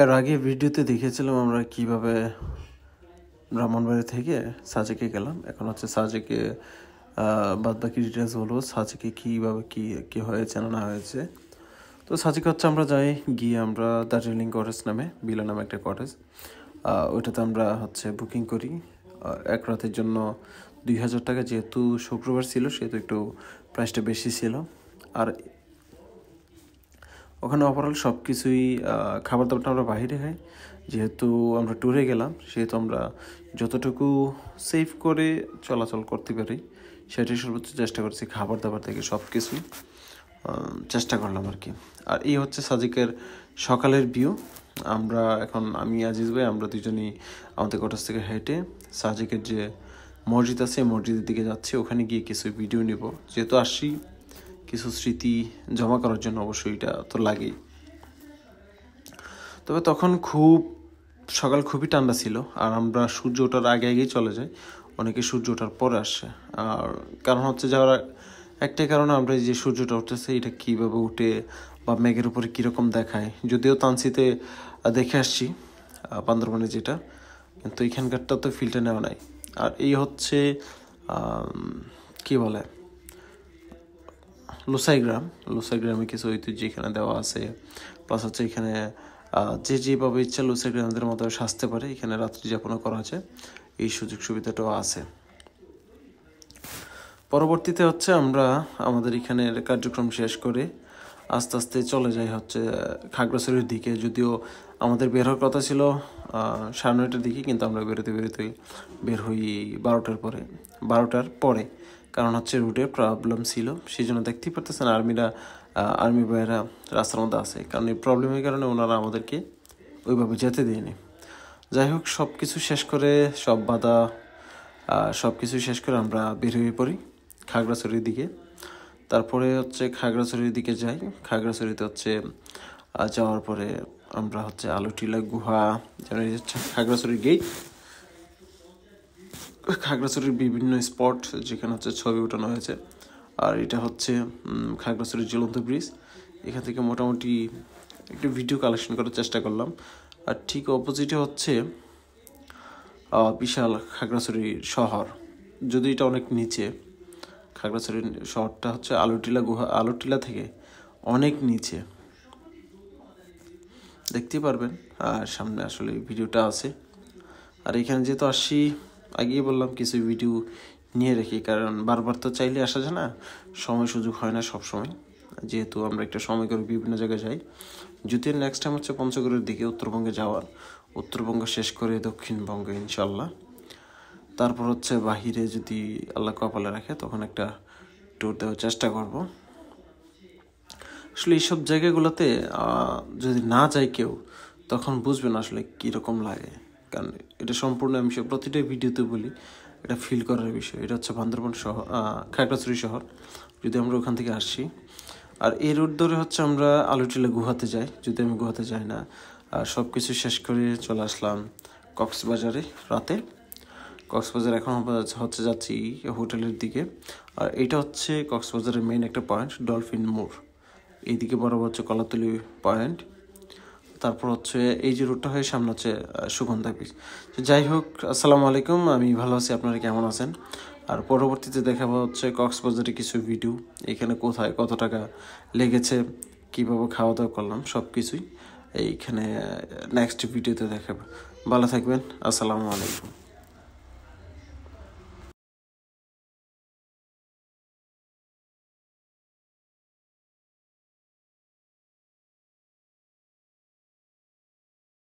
এর আগে ভিডিওতে দেখিয়েছিলাম আমরা কিভাবে ব্রাহ্মণবাড়ি থেকে সাজেকে গেলাম। এখন হচ্ছে সাজেকে বাদ বাকি ডিটেলস বলবো, সাজেকে কীভাবে কী হয়েছে না হয়েছে। তো সাজেকে হচ্ছে আমরা যাই, গিয়ে আমরা দার্জিলিং কটেজ নামে বিলা নামে একটা কটেজ, ওইটাতে আমরা হচ্ছে বুকিং করি এক রাতের জন্য 2000 টাকা। যেহেতু শুক্রবার ছিল সেহেতু একটু প্রাইসটা বেশি ছিল। আর ওখানে ওভারঅল সব কিছুই খাবার দাবারটা আমরা বাইরে খাই। যেহেতু আমরা ট্যুরে গেলাম সেহেতু আমরা যতটুকু সেভ করে চলাচল করতে পারি সেটাই সর্বোচ্চ চেষ্টা করছি। খাবার দাবার থেকে সব কিছু চেষ্টা করলাম আর কি। আর এই হচ্ছে সাজেকের সকালের ভিউ। আমি আজিজ ভাই আমরা দুজনেই আমাদের কটেজ থেকে হেঁটে সাজেকের যে মসজিদ আছে মসজিদের দিকে যাচ্ছি। ওখানে গিয়ে কিছু ভিডিও নিব, যেহেতু আসছি কিছু স্মৃতি জমা করার জন্য, অবশ্যই এটা তো লাগেই। তবে তখন সকাল খুবই ঠান্ডা ছিল, আর আমরা সূর্য ওঠার আগেই চলে যাই। অনেকে সূর্য ওঠার পরে আসে। আর কারণ হচ্ছে যাওয়ার একটাই কারণে, আমরা যে সূর্যটা উঠতেছে এটা কীভাবে উঠে বা মেঘের উপরে কীরকম দেখায়, যদিও তানসিতে দেখে আসছি বান্দরবানে যেটা, কিন্তু এখানকারটা তো ফিল্টার নেওয়া নাই। আর এই হচ্ছে কি বলে লুসাই গ্রামে কিছু ঐতিহ্য এখানে দেওয়া আছে। প্লাস হচ্ছে এখানে যে যেভাবে ইচ্ছা লুসাই গ্রামদের মতো সাজতে পারে, এখানে রাত্রি যাপনও করা আছে, এই সুযোগ সুবিধাটাও আছে। পরবর্তীতে হচ্ছে আমরা আমাদের এখানের কার্যক্রম শেষ করে আস্তে আস্তে চলে যাই হচ্ছে খাগড়াছড়ির দিকে। যদিও আমাদের বের হওয়ার কথা ছিল 9:30টার দিকে, কিন্তু আমরা বের হই 12টার পরে। কারণ হচ্ছে রুটের প্রবলেম ছিল, সেই জন্য দেখতেই পারতেছেন আর্মি ভাইয়েরা রাস্তার মধ্যে আছে। কারণ এই প্রবলেমের কারণে ওনারা আমাদেরকে ওইভাবে যেতে দেয়নি। যাই হোক, সব কিছু শেষ করে আমরা বের হয়ে পড়ি খাগড়াছড়ির দিকে। তারপরে হচ্ছে খাগড়াছড়ির দিকে যাই। খাগড়াছড়িতে হচ্ছে যাওয়ার পরে আমরা হচ্ছে আলুটিলা গুহা, হচ্ছে খাগড়াছড়ির গেট, খাগড়াছড়ির বিভিন্ন স্পট যেখানে হচ্ছে ছবি ওঠানো হয়েছে। আর এটা হচ্ছে খাগড়াছড়ির ঝুলন্ত ব্রিজ। এখান থেকে মোটামুটি একটু ভিডিও কালেকশন করার চেষ্টা করলাম। আর ঠিক অপোজিটে হচ্ছে বিশাল খাগড়াছড়ির শহর, যদি এটা অনেক নিচে। খাগড়াছড়ির শহরটা হচ্ছে আলুটিলা থেকে অনেক নিচে, দেখতেই পারবেন। আর সামনে আসলে ভিডিওটা আছে। আর এখানে যেহেতু আসছি, আগেই বললাম কিছু ভিডিও নিয়ে রেখি, কারণ বারবার তো চাইলে আসা যায় না, সময় সুযোগ হয় না সব সময়। যেহেতু আমরা একটা সময় করে বিভিন্ন জায়গায় যাই। যদিও নেক্সট টাইম হচ্ছে পঞ্চগড়ের দিকে উত্তরবঙ্গে যাওয়ার, উত্তরবঙ্গ শেষ করে দক্ষিণবঙ্গে ইনশাল্লাহ। তারপর হচ্ছে বাহিরে যদি আল্লাহ কপালে রাখে তখন একটা ট্যুর দেওয়ার চেষ্টা করব। আসলে এইসব জায়গাগুলোতে যদি না যায় কেউ, তখন বুঝবে না আসলে কীরকম লাগে। কারণ এটা সম্পূর্ণ, আমি প্রতিটা ভিডিওতে বলি, এটা ফিল করার বিষয়। এটা হচ্ছে বান্দরবান শহর, খাগড়াছড়ি শহর, যদি আমরা ওখান থেকে আসছি। আর এই রুট ধরে হচ্ছে আমরা আলুটিলা গুহাতে যাই, যদি আমি গুহাতে যাই না। আর সব কিছু শেষ করে চলে আসলাম কক্সবাজারে রাতে। কক্সবাজার এখন হচ্ছে যাচ্ছি হোটেলের দিকে। আর এটা হচ্ছে কক্সবাজারের মেইন একটা পয়েন্ট, ডলফিন মোড়। এইদিকে বরাবর হচ্ছে কলাতলি পয়েন্ট। তারপর হচ্ছে এই যে রুটটা হয়ে সামনে হচ্ছে সুগন্ধা বিচ। যাই হোক, আসসালামু আলাইকুম, আমি ভালো আছি, আপনারা কেমন আছেন? আর পরবর্তীতে দেখাবো হচ্ছে কক্সবাজারে কিছু ভিডিও, এখানে কোথায় কত টাকা লেগেছে, কীভাবে খাওয়া দাওয়া করলাম, সব কিছুই এইখানে নেক্সট ভিডিওতে দেখাবো। ভালো থাকবেন, আসসালামু আলাইকুম।